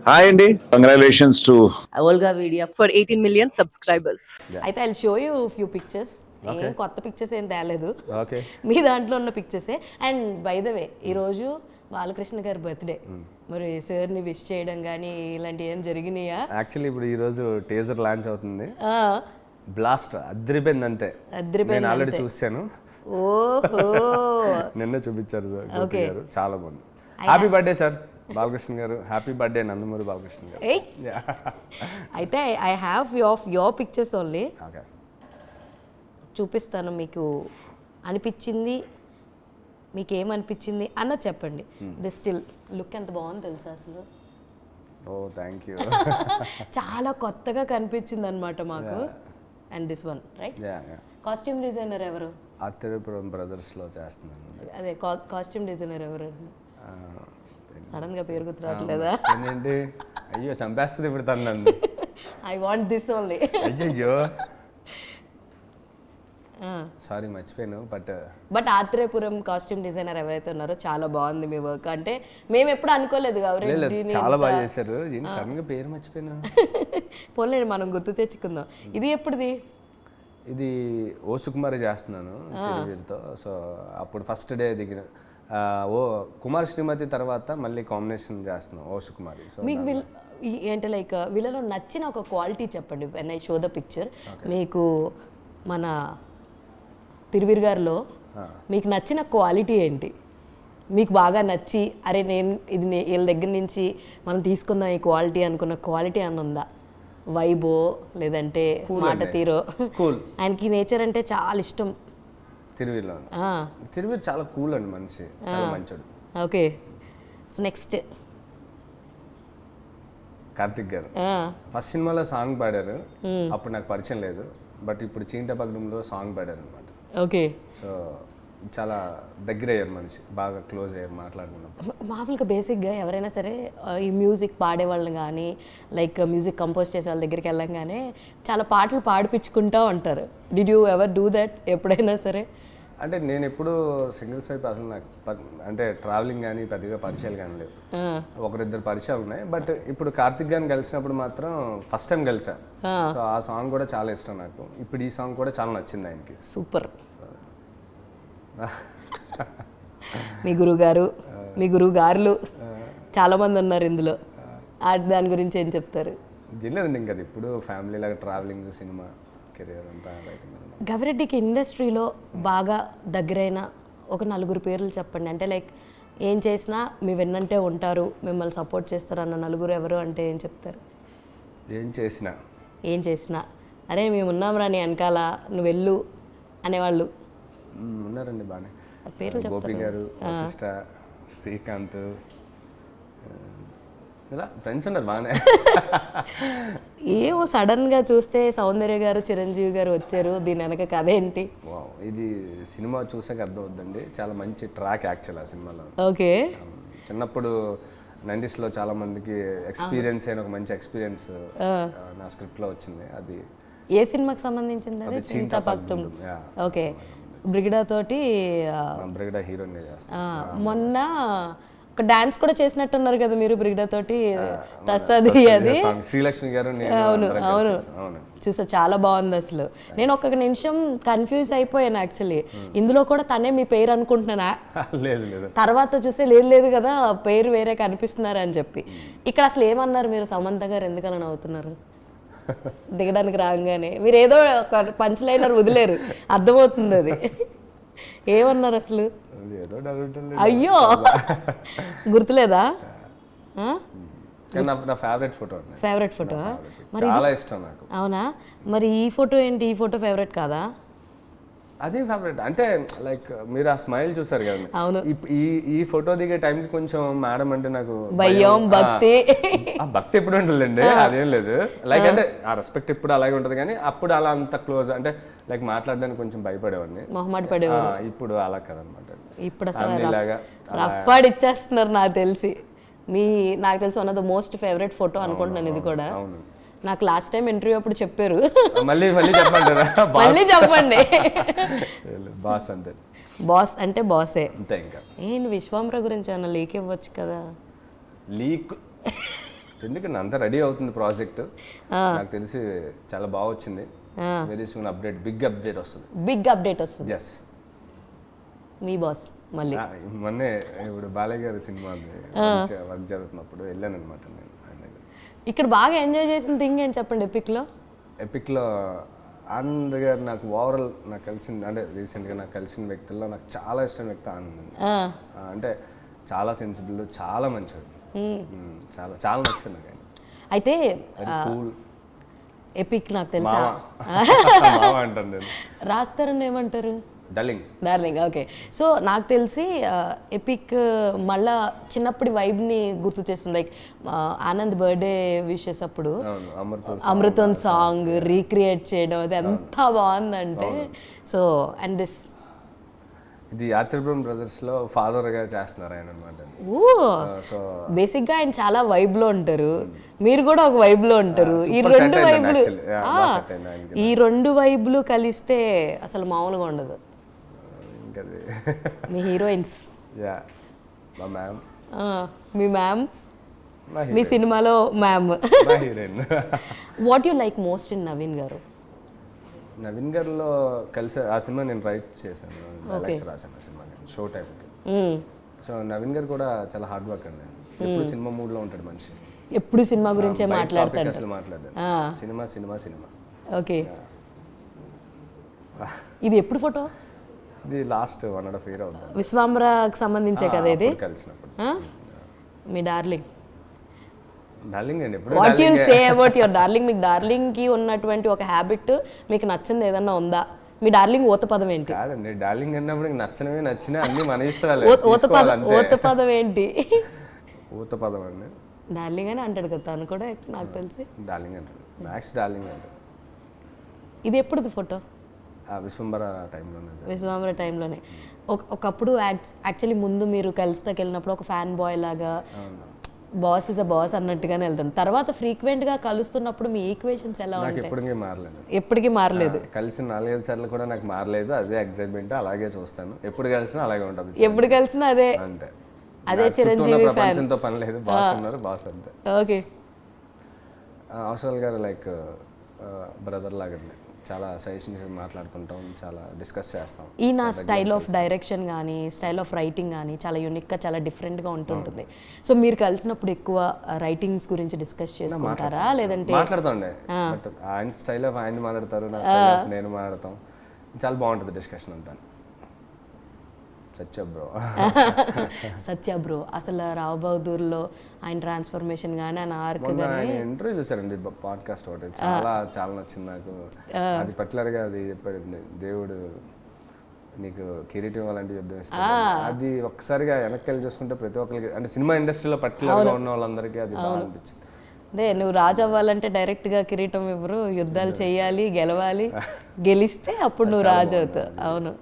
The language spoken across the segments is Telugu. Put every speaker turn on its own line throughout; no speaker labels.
హాయ్ అండి, congratulations to
Olga Media
for 18 million subscribers.
అయితే I show you few pictures. ఏం కొత్త పిక్చర్స్ ఏం తేలేదు,
ఓకే
మీ దాంట్లో ఉన్న పిక్చర్సే. అండ్ బై ద వే ఈరోజు బాలకృష్ణ గారి బర్త్డే, మరి సార్ని విష్ చేయడం కానీ ఇలాంటివి ఏం జరిగినాయా?
యాక్చువల్లీ ఇప్పుడు ఈరోజు టీజర్ లాంచ్ అవుతుంది. బ్లాస్ట్ అద్దరిపోయింది అంతే. నేను ఆల్రెడీ చూశాను.
ఓహో
నిన్న చూపించారు గోపి గారు, చాలా బాగుంది. హ్యాపీ బర్త్డే సార్ బాలకృష్ణ గారు. హ్యాపీ బర్త్డే నందమూరి బాలకృష్ణ గారు.
అయితే I have few of your pictures only.
Okay
చూపిస్తాను, మీకు అనిపించింది, మీకు ఏమనిపించింది అన్నది చెప్పండి. ది స్టిల్ లుక్ ఎంత బాగుంది తెలుసా అసలు.
ఓ థ్యాంక్ యూ.
చాలా కొత్తగా కనిపించింది అనమాట మాకు. And this one right. Costume designer ఎవరు?
అత్తరిపురం బ్రదర్స్లో చేస్తున్నాను.
అదే కాస్ట్యూమ్ డిజైనర్ ఎవరు? సడన్ గా పేరు గుర్తురావట్లేదా?
ఏంటి అయ్యో చంపేస్తుంది ఇప్పుడు తను నన్ను.
I want this only.
అయ్యో సారీ మర్చిపోయాను.
బట్ ఆత్రేయపురం కాస్ట్యూమ్ డిజైనర్ ఎవరైతే ఉన్నారో చాలా బాగుంది మీ వర్క్. అంటే మేము ఎప్పుడు అనుకోలేదు గౌరెడ్డి
చాలా బాగా చేశారు. సడన్ గా పేరు మర్చిపోయాను.
పోలేండి మనం గుర్తు తెచ్చుకుందాం. ఇది ఎప్పుడుది?
ఇది ఓ సుకుమారి చేస్తున్నాను వీరితో. సో అప్పుడు ఫస్ట్ డే దిగిన ఓ కుమార్ శ్రీమతి తర్వాత మళ్ళీ కాంబినేషన్ చేస్తున్నాం ఓ సుకుమారి. సో
మీకు ఏంటి లైక్ వీళ్ళలో నచ్చిన ఒక క్వాలిటీ చెప్పండి. When I show the picture, మీకు మన తిరువీర్ గారిలో మీకు నచ్చిన క్వాలిటీ ఏంటి? మీకు బాగా నచ్చి అరే నేను ఇది వీళ్ళ దగ్గర నుంచి మనం తీసుకుందాం ఈ క్వాలిటీ అనుకున్న క్వాలిటీ అని ఉందా? వైబో లేదంటే మాట తీరో? ఆయనకి నేచర్ అంటే చాలా ఇష్టం.
తిరువీర్లో తిరువీర్ చాలా కూల్ అండి, మనిషి చాలా మంచోడు.
ఓకే, సో నెక్స్ట్
కార్తిక్ గారు ఫస్ట్ సినిమాలో సాంగ్ పాడారు. అప్పుడు నాకు పరిచయం లేదు, బట్ ఇప్పుడు చీంట పగడంలో సాంగ్ పాడారు అనమాట.
ఓకే,
సో చాలా దగ్గర అయ్యారు మనిషి, బాగా క్లోజ్ అయ్యారు మాట్లాడుకున్నప్పుడు.
మామూలుగా బేసిక్గా ఎవరైనా సరే ఈ మ్యూజిక్ పాడేవాళ్ళని కానీ లైక్ మ్యూజిక్ కంపోజ్ చేసే వాళ్ళ దగ్గరికి వెళ్ళంగానే చాలా పాటలు పాడిపించుకుంటూ ఉంటారు. Did you ever do that ఎప్పుడైనా సరే?
అంటే నేను ఎప్పుడు సింగిల్స్ వైపు అసలు నాకు అంటే ట్రావెలింగ్ కానీ పెద్దగా పరిచయాలు కానీ లేవు. ఒకరిద్దరు పరిచయాలు ఉన్నాయి. బట్ ఇప్పుడు కార్తిక్ గారిని కలిసినప్పుడు మాత్రం ఫస్ట్ టైం కలిసా. సో ఆ సాంగ్ కూడా చాలా ఇష్టం నాకు. ఇప్పుడు ఈ సాంగ్ కూడా చాలా నచ్చింది ఆయనకి.
సూపర్. మీ గురువు గారు, మీ గురువు గారులు చాలా మంది ఉన్నారు ఇందులో. దాని గురించి ఏం చెప్తారు?
తెలియదండి ఇంకా ఇప్పుడు ఫ్యామిలీ లాగా ట్రావెలింగ్, సినిమా కెరియర్ అంతా బయట.
గవిరెడ్డికి ఇండస్ట్రీలో బాగా దగ్గరైన ఒక నలుగురు పేర్లు చెప్పండి. అంటే లైక్ ఏం చేసినా మీ వెన్నంటే ఉంటారు, మిమ్మల్ని సపోర్ట్ చేస్తారు అన్న నలుగురు ఎవరు అంటే ఏం చెప్తారు? ఏం చేసినా అరే మేము ఉన్నాంరా నీ వెనకాల, నువ్వు వెళ్ళు అనేవాళ్ళు
ఉన్నారండి బాగానే.
పేర్లు
గోపి గారు, వశిష్ఠ, శ్రీకాంత్, ఇలా ఫ్రెండ్స్ ఉన్నారు బాగానే.
ఏమో సడన్గా చూస్తే సౌందర్య గారు, చిరంజీవి గారు వచ్చారు. దీని వెనక కథ ఏంటి?
ఇది సినిమా చూసాక అర్థం అవుతుందండి. చాలా మంచి ట్రాక్ యాక్చువల్ ఆ సినిమాలో.
ఓకే,
చిన్నప్పుడు 90s చాలా మందికి ఎక్స్పీరియన్స్ అయిన ఒక మంచి ఎక్స్పీరియన్స్ నా స్క్రిప్ట్లో వచ్చింది. అది
ఏ సినిమాకి సంబంధించింది? అది చింతపక్కం. ఓకే, బ్రిగిడా తోటి
బ్రిగిడా హీరోని చేస్తాను.
మొన్న ఒక డాన్స్ కూడా చేసినట్టున్నారు కదా మీరు బ్రిగిడా తోటి, తస్సది అది.
శ్రీలక్ష్మి గారు.
అవును అవును, చూసా చాలా బాగుంది అసలు. నేను ఒక నిమిషం కన్ఫ్యూజ్ అయిపోయాను యాక్చువల్లీ. ఇందులో కూడా తనే మీ పేరు అనుకుంటున్నానా, తర్వాత చూస్తే లేదు లేదు కదా పేరు వేరే కనిపిస్తున్నారు అని చెప్పి. ఇక్కడ అసలు ఏమన్నారు మీరు? సమంత గారు ఎందుకలా నవ్వుతున్నారు? దిగడానికి రాగానే మీరు ఏదో ఒక పంచ్ లైనర్ వదిలేరు, అర్థమవుతుంది అది. ఏమన్నారు అసలు? అయ్యో గుర్తులేదా? ఫేవరెట్ ఫోటో
చాలా ఇష్టం నాకు.
అవునా? మరి ఈ ఫోటో ఏంటి? ఈ ఫోటో ఫేవరెట్ కాదా?
అదే ఫేవరెట్. అంటే లైక్ మీరు ఆ స్మైల్ చూసారు కదా.
అవును.
ఈ ఫోటో దిగే టైంకి కొంచెం మేడం అంటే నాకు
భయం, భక్తి.
భక్తి ఎప్పుడు ఉంటుందండి, అదేం లేదు. లైక్ అంటే ఆ రెస్పెక్ట్ ఎప్పుడు అలాగే ఉంటుంది, కానీ అప్పుడు అలా అంత క్లోజ్ అంటే లైక్ మాట్లాడడానికి కొంచెం భయపడేవాడిని,
మొహమాట పడేవారు.
ఇప్పుడు అలా కదనమాట.
ఇప్పుడు అసలు రఫ్ ఇచ్చేస్తున్నారు నాకు తెలిసి. నాకు తెలిసి one of the most favourite photo అనుకుంటున్నాను ఇది కూడా. నాకు లాస్ట్ టైం ఇంటర్వ్యూ అప్పుడు చెప్పారు.
మళ్ళీ
చెప్పండి.
బాస్ అంతే.
బాస్ అంటే బాసే
అంతే. ఇంకా
విశ్వాంబర గురించి ఏమన్నా లీక్ ఇవ్వచ్చు కదా?
లీక్ ఎందుకంటే అంతా రెడీ అవుతుంది ప్రాజెక్ట్, నాకు తెలిసి చాలా బాగా వచ్చింది. Very soon update, big update వస్తుంది.
బిగ్ అప్డేట్ వస్తుంది.
ఎస్,
మీ బాస్ మళ్ళీ
మొన్నే ఇప్పుడు బాలయ్య గారి సినిమా వర్క్ జరుగుతున్నప్పుడు వెళ్ళాను అనమాట నేను ఆయన దగ్గర.
ఇక్కడ బాగా ఎంజాయ్ చేసిన థింగ్ ఏంటి చెప్పండి ఎపిక్లో?
ఎపిక్లో ఆనంద్ గారు నాకు ఓవరాల్ నాకు కలిసిన, అంటే రీసెంట్గా నాకు కలిసిన వ్యక్తుల్లో నాకు చాలా ఇష్టమైన వ్యక్తి ఆనంద్ అండి. అంటే చాలా సెన్సిబుల్, చాలా మంచివాడు, చాలా చాలా నచ్చింది నాకు ఆయన.
అయితే
కూల్
ఎపిక్ నాకు తెలుసా
అంటాను నేను.
రాస్తారని ఏమంటారు?
డార్లింగ్.
ఓకే. సో నాకు తెలిసి ఎపిక్ మళ్ళా చిన్నప్పటి వైబ్ని గుర్తు చేస్తుంది. లైక్ ఆనంద్ బర్త్డే విషెస్ అప్పుడు అమృతం సాంగ్ రీక్రియేట్ చేయడం అది ఎంత బాగుందంటే. సో అండ్ దిస్
ఇది యాత్రిపురం బ్రదర్స్ లో ఫాదర్ గా చేస్తున్నారు ఆయన అనమాట.
సో బేసిక్ గా ఆయన చాలా వైబ్ లో ఉంటారు, మీరు కూడా ఒక వైబ్ లో ఉంటారు. ఈ రెండు వైబ్లు కలిస్తే అసలు మామూలుగా ఉండదు. మీ హీరోయిన్స్, మీ మ్యామ్, మీ సినిమాలో ma'am. What you like most in Naveen గారు?
నవీన్ గారిలో కలిసి ఆ సినిమా నేను రైట్ చేశాను, రాశాను సినిమా షో టైప్కి. సో నవీన్ గారు కూడా చాలా హార్డ్ వర్క్ అండి. ఎప్పుడు సినిమా మూడ్లో ఉంటాడు మనిషి,
ఎప్పుడు సినిమా గురించే మాట్లాడతాడు.
అసలు మాట్లాడారు సినిమా సినిమా సినిమా.
ఓకే, ఇది ఎప్పుడు ఫోటో?
ఇది లాస్ట్ 1.5 year అవుతుంది.
విశ్వాంబరాకి సంబంధించే కదా ఇది?
కలిసినప్పుడు.
మీ డార్లింగ్
అండి.
What you'll say about your darling? మీకు డార్లింగ్ కి ఉన్నటువంటి ఒక హ్యాబిట్, మీకు నచ్చింది ఏదన్నా ఉందా? మీ డార్లింగ్ ఊత పదం ఏంటి?
కాదండి, డార్లింగ్ అన్నప్పుడు నచ్చినవి నచ్చినా అన్ని మన ఇష్టాలే.
ఊత పదం ఏంటి?
ఊత పదం అండి
డార్లింగ్ అని అంటాడు కదా తను కూడా, నాకు తెలిసి
డార్లింగ్ అంటాడు. మ్యాక్స్ డార్లింగ్ అంటాడు.
ఇది ఎప్పుడుది ఫోటో? విశ్వంబర టైంలోనే. ఒకప్పుడు యాక్చువల్లీ ముందు మీరు కలిసికి వెళ్ళినప్పుడు ఒక ఫ్యాన్ బాయ్ లాగా బాస్ ఇస్ అ బాస్ అన్నట్టుగానే వెళ్తుంది. తర్వాత ఫ్రీక్వెంట్గా కలుస్తున్నప్పుడు మీ ఈక్వేషన్స్ ఎలా ఉంటాయి? ఎప్పటికీ మారలేదు.
కలిసి 4-5 సార్లు కూడా నాకు మారలేదు. అదే ఎక్సైట్మెంట్, అలాగే చూస్తాను. ఎప్పుడు కలిసినా అలాగే ఉంటుంది.
ఎప్పుడు కలిసినా అదే
అంతే.
అదే చిరంజీవి ఫ్యాన్
తో పని లేదు. బాస్ ఉన్నారు, బాస్ అంతే.
ఓకే.
అవసరాలు గారు లైక్ బ్రదర్ లాగా చాలా సజెషన్స్ మాట్లాడుతుంటాం, చాలా డిస్కస్ చేస్తాం.
ఈ నా స్టైల్ ఆఫ్ డైరెక్షన్ కానీ స్టైల్ ఆఫ్ రైటింగ్ కానీ చాలా యూనిక్గా, చాలా డిఫరెంట్గా ఉంటుంటుంది. సో మీరు కలిసినప్పుడు ఎక్కువ రైటింగ్స్ గురించి డిస్కస్ చేసుకుంటారా లేదంటే?
మాట్లాడుతుండే, ఆయన స్టైల్ ఆఫ్ ఆయన మాట్లాడతారు, నా స్టైల్ ఆఫ్ నేను మాట్లాడతాం. చాలా బాగుంటుంది డిస్కషన్ అంతా. సత్య బ్రో అసలు రావు బహదూర్లో ఆయన ట్రాన్స్ఫర్మేషన్ కానీ ఆయన ఆర్క్ కానీ ఇంటర్వ్యూ చూసారండి, పాడ్కాస్ట్ ఒకటి చాలా చాలా నచ్చింది నాకు. అది పర్టికులర్గా అది చెప్పాడు, దేవుడు నీకు కిరీటం ఇవ్వాలంటే యుద్ధం ఇస్తాడు. అది ఒక్కసారిగా వెనక్కి వెళ్ళి చూసుకుంటే ప్రతి ఒక్కరికి, అంటే సినిమా ఇండస్ట్రీలో పర్టికులర్గా ఉన్న వాళ్ళందరికీ అది బాగా అనిపించింది.
అదే నువ్వు రాజు అవ్వాలంటే డైరెక్ట్గా కిరీటం ఇవ్వరు, యుద్ధాలు చేయాలి, గెలవాలి, గెలిస్తే అప్పుడు నువ్వు రాజు అవుతావు. అవును.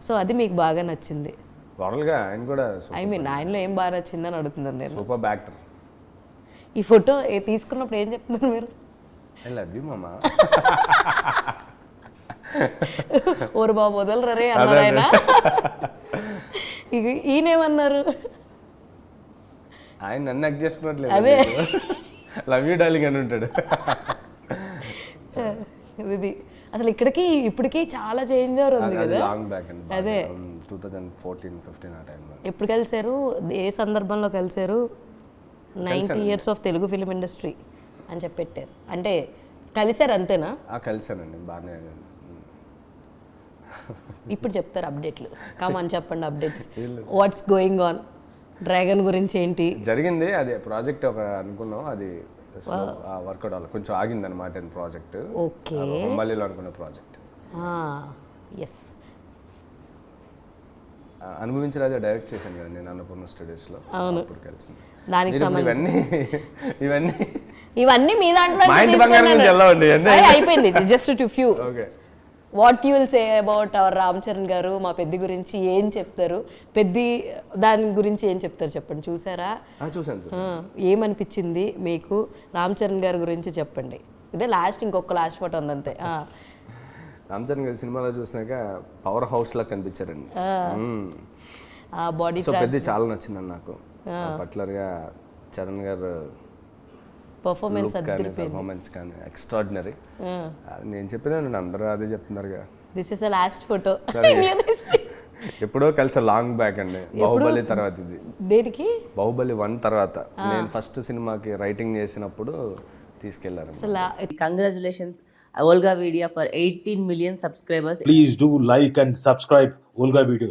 సో అది మీకు బాగా నచ్చింది.
ఆయన కూడా
ఐ మీన్ ఆయనలో ఏం బాగా నచ్చిందని అడుగుతున్నాను నేను.
Super actor.
ఈ ఫోటో తీసుకున్నప్పుడు ఏం చెప్తున్నారు మీరు?
ఐ లవ్ యు మామా.
ఓరు బాబు వదలరు రే అన్నారు ఆయన. ఈయనేమన్నారు?
ఆయన నన్ను యాక్ట్ చేసుకున్నట్లేదు.
అదే
లవ్ యూ డార్లింగ్ అని ఉంటాడు.
ఇది అసలు ఇక్కడికి ఇప్పటికీ చాలా చేంజ్ ఉంది కదా.
అదే 2014-15 ఆ టైంలో.
ఎప్పుడు కలిసారు, ఏ సందర్భంలో కలిసారు? 90 years of Telugu film industry అని చెప్పి పెట్టారు. అంటే కలిసారు అంతేనా?
కలిసానండి, బాగానే.
ఇప్పుడు చెప్తారు అప్డేట్లు, కామని చెప్పండి updates. What's going on? Dragon గురించి ఏంటి
జరిగింది? అదే ప్రాజెక్ట్ ఒక అనుకున్నాం, అది వర్కౌట్ అవ్వాలి, కొంచెం ఆగింది అనమాట ప్రాజెక్ట్.
ఓకే.
హంబాలీలో అనుకున్న ప్రాజెక్ట్.
ఎస్.
అనుభవించి రాజా డైరెక్ట్ చేశాను కదా నేను అన్నపూర్ణ స్టూడియోస్లో.
అవును,
అప్పుడు కలిసింది.
దానికి
ఇవన్నీ
మీ దాంట్లో అయిపోయింది. Just to few. What you will say about our Ram Charan గారు? మా పెద్ది గురించి ఏం చెప్తారు? పెద్ది దాని గురించి ఏం చెప్తారు చెప్పండి. చూసారా?
చూసాను.
ఏమనిపించింది మీకు రామ్ చరణ్ గారి గురించి చెప్పండి. ఇదే లాస్ట్, ఇంకొక లాస్ట్ ఫోటో ఉందంతే.
రామ్ చరణ్ గారి సినిమాలో చూసినాక పవర్ హౌస్ లా కనిపించారండి.
బాడీ
సో పెద్ద చాలా నచ్చిందండి నాకు. పర్టికులర్గా చరణ్ గారు
పర్ఫార్మెన్స్
లుక్ కానీ పర్ఫార్మెన్స్ కానీ ఎక్స్ట్రాడినరీ. నేను చెప్పినా అందరూ అదే చెప్తున్నారుగా.
This is the last photo
ఎప్పుడో కలిసి లాంగ్ బ్యాక్ అండి, బాహుబలి తర్వాత ఇది.
దేనికి?
బాహుబలి 1 తర్వాత నేను ఫస్ట్ సినిమాకి రైటింగ్ చేసినప్పుడు తీసుకెళ్లారు.
Congratulations, Olga Vidya, for 18 million subscribers.
Please do like and subscribe Olga Videos.